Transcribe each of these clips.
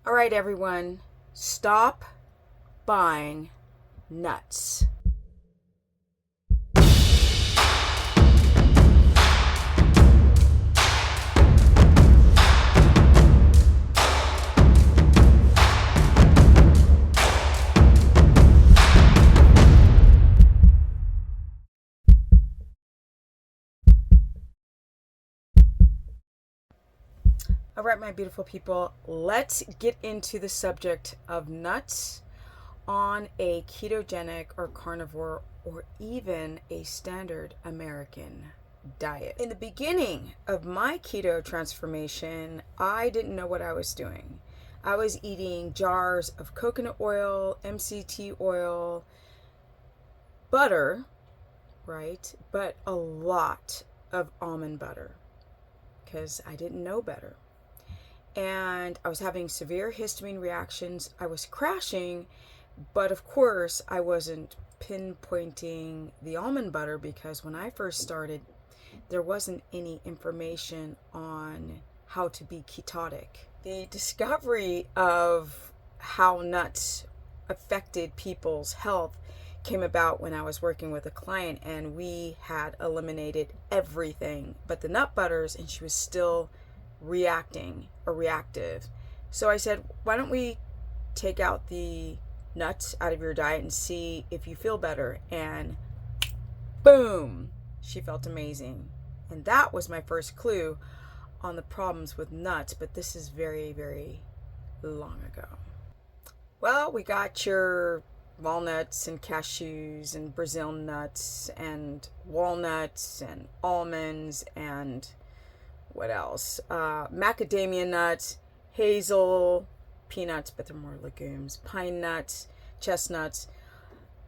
All right, everyone, stop buying nuts. All right, my beautiful people, let's get into the subject of nuts on a ketogenic or carnivore or even a standard American diet. In the beginning of my keto transformation, I didn't know what I was doing. I was eating jars of coconut oil, MCT oil, butter, right? But a lot of almond butter because I didn't know better. And I was having severe histamine reactions. I was crashing, but of course I wasn't pinpointing the almond butter because when I first started, there wasn't any information on how to be ketotic. The discovery of how nuts affected people's health came about when I was working with a client and we had eliminated everything but the nut butters, and she was still reacting or reactive. So I said, why don't we take out the nuts out of your diet and see if you feel better? And boom, she felt amazing. And that was my first clue on the problems with nuts, but this is very, very long ago. Well, we got your walnuts and cashews and Brazil nuts and walnuts and almonds and what else? Macadamia nuts, hazel, peanuts, but they're more legumes, pine nuts, chestnuts.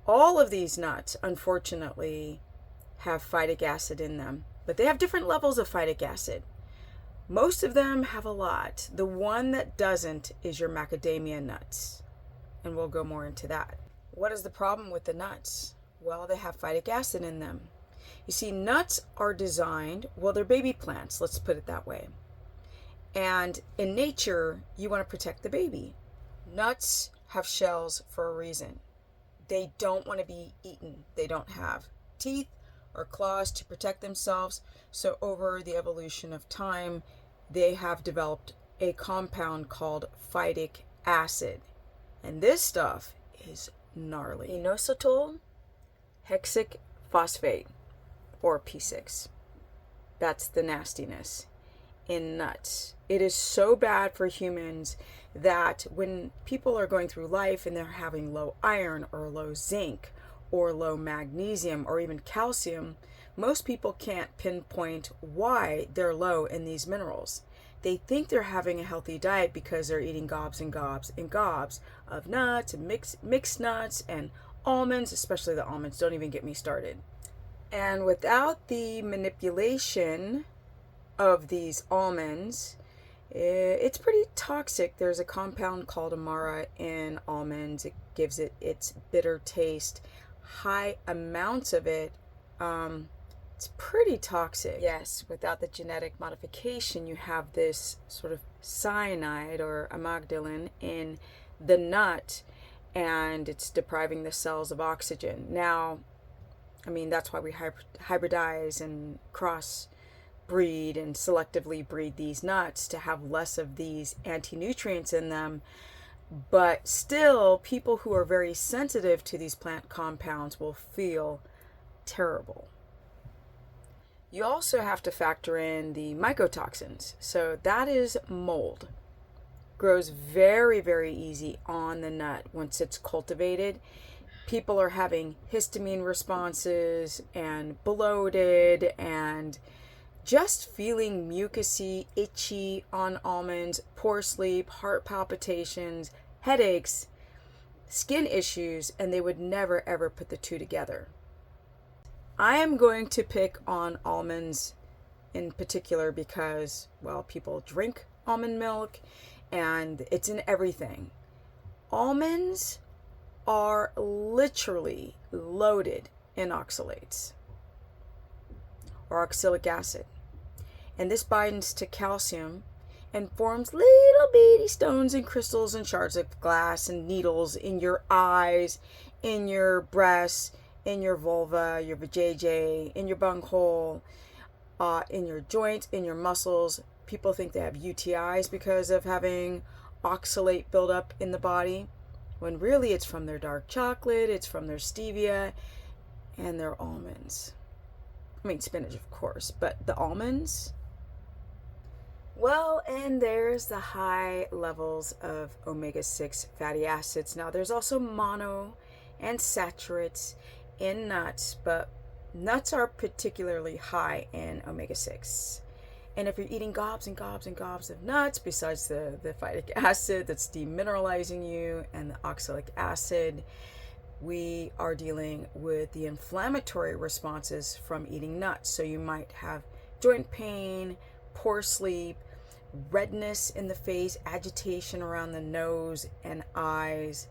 All of these nuts, unfortunately, have phytic acid in them, but they have different levels of phytic acid. Most of them have a lot. The one that doesn't is your macadamia nuts, and we'll go more into that. What is the problem with the nuts? Well, they have phytic acid in them. You see, nuts are designed, well, they're baby plants, let's put it that way. And in nature, you want to protect the baby. Nuts have shells for a reason. They don't want to be eaten. They don't have teeth or claws to protect themselves. So over the evolution of time, they have developed a compound called phytic acid. And this stuff is gnarly. Inositol hexic phosphate, or P6. That's the nastiness in nuts. It is so bad for humans that when people are going through life and they're having low iron or low zinc or low magnesium or even calcium, most people can't pinpoint why they're low in these minerals. They think they're having a healthy diet because they're eating gobs and gobs and gobs of nuts and mixed nuts and almonds, especially the almonds. Don't even get me started. And without the manipulation of these almonds, it's pretty toxic. There's a compound called amara in almonds. It gives it its bitter taste. High amounts of it, it's pretty toxic. Yes, without the genetic modification, you have this sort of cyanide or amygdalin in the nut, and it's depriving the cells of oxygen. Now, I mean, that's why we hybridize and cross-breed and selectively breed these nuts to have less of these anti-nutrients in them. But still, people who are very sensitive to these plant compounds will feel terrible. You also have to factor in the mycotoxins. So that is mold. Grows very, very easy on the nut once it's cultivated. People are having histamine responses and bloated and just feeling mucousy, itchy on almonds, poor sleep, heart palpitations, headaches, skin issues, and they would never ever put the two together. I am going to pick on almonds in particular because, well, people drink almond milk and it's in everything. Almonds are literally loaded in oxalates or oxalic acid. And this binds to calcium and forms little bitty stones and crystals and shards of glass and needles in your eyes, in your breasts, in your vulva, your vajayjay, in your bunghole, in your joints, in your muscles. People think they have UTIs because of having oxalate buildup in the body, when really it's from their dark chocolate, it's from their stevia and their almonds. I mean, spinach, of course, but the almonds. Well, and there's the high levels of omega-6 fatty acids. Now, there's also mono and saturates in nuts, but nuts are particularly high in omega-6. And if you're eating gobs and gobs and gobs of nuts, besides the phytic acid that's demineralizing you and the oxalic acid, we are dealing with the inflammatory responses from eating nuts. So you might have joint pain, poor sleep, redness in the face, agitation around the nose and eyes.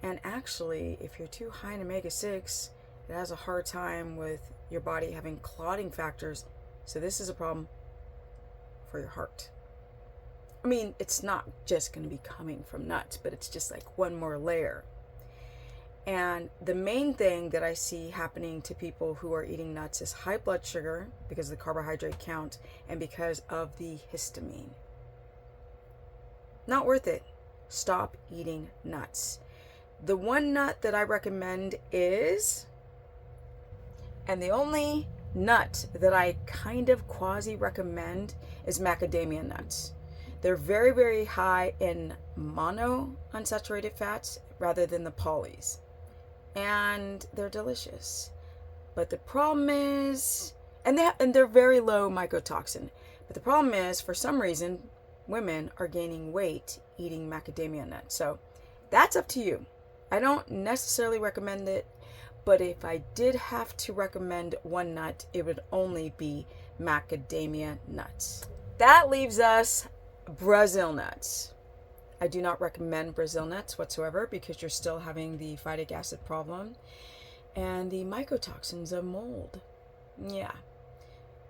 And actually, if you're too high in omega-6, it has a hard time with your body having clotting factors. So this is a problem for your heart. I mean, it's not just going to be coming from nuts, but it's just like one more layer. And the main thing that I see happening to people who are eating nuts is high blood sugar because of the carbohydrate count and because of the histamine. Not worth it. Stop eating nuts. The one nut that I recommend is, and the only nut that I kind of quasi recommend, is macadamia nuts. They're very, very high in mono unsaturated fats rather than the polys. And they're delicious. But the problem is, and they're very low mycotoxin. But the problem is, for some reason, women are gaining weight eating macadamia nuts. So that's up to you. I don't necessarily recommend it, but if I did have to recommend one nut, it would only be macadamia nuts. That leaves us Brazil nuts. I do not recommend Brazil nuts whatsoever because you're still having the phytic acid problem and the mycotoxins of mold. Yeah.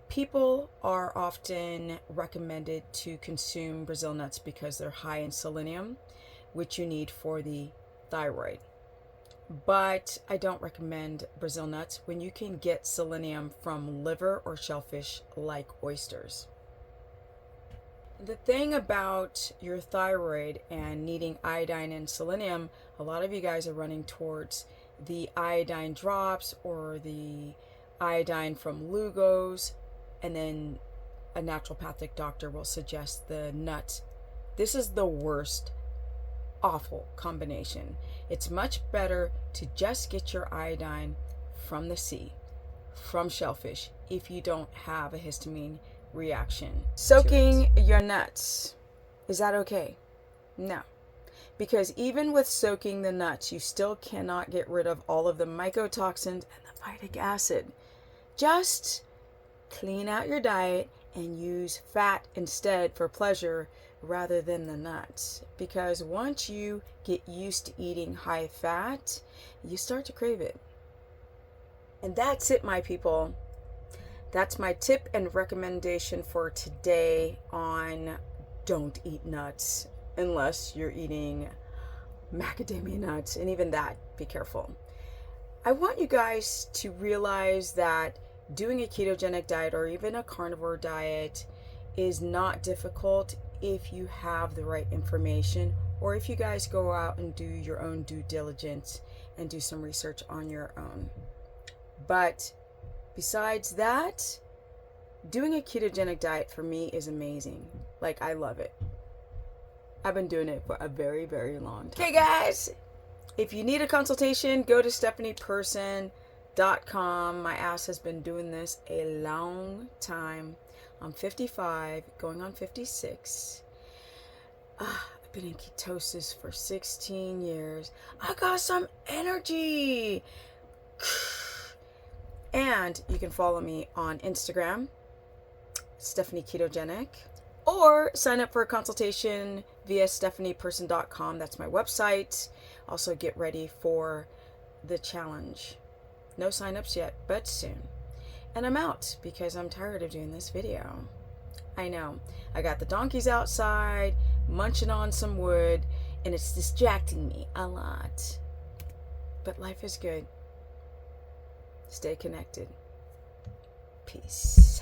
People are often recommended to consume Brazil nuts because they're high in selenium, which you need for the thyroid. But I don't recommend Brazil nuts when you can get selenium from liver or shellfish like oysters. The thing about your thyroid and needing iodine and selenium, a lot of you guys are running towards the iodine drops or the iodine from Lugos, and then a naturopathic doctor will suggest the nut. This is the worst, awful combination. It's much better to just get your iodine from the sea, from shellfish, if you don't have a histamine reaction. Soaking your nuts, is that okay? No, because even with soaking the nuts, you still cannot get rid of all of the mycotoxins and the phytic acid. Just clean out your diet and use fat instead for pleasure rather than the nuts, because once you get used to eating high fat, you start to crave it. And that's it, my people. That's my tip and recommendation for today on don't eat nuts unless you're eating macadamia nuts, and even that, be careful. I want you guys to realize that doing a ketogenic diet or even a carnivore diet is not difficult if you have the right information, or if you guys go out and do your own due diligence and do some research on your own. But besides that, doing a ketogenic diet for me is amazing. Like, I love it. I've been doing it for a very, very long time. Okay, guys, if you need a consultation, go to stephanieperson.com. My ass has been doing this a long time. I'm 55, going on 56. I've been in ketosis for 16 years. I got some energy. And you can follow me on Instagram, Stephanie Ketogenic, or sign up for a consultation via stephanieperson.com. That's my website. Also, get ready for the challenge. No signups yet, but soon. And I'm out because I'm tired of doing this video. I know. I got the donkeys outside, munching on some wood, and it's distracting me a lot. But life is good. Stay connected. Peace.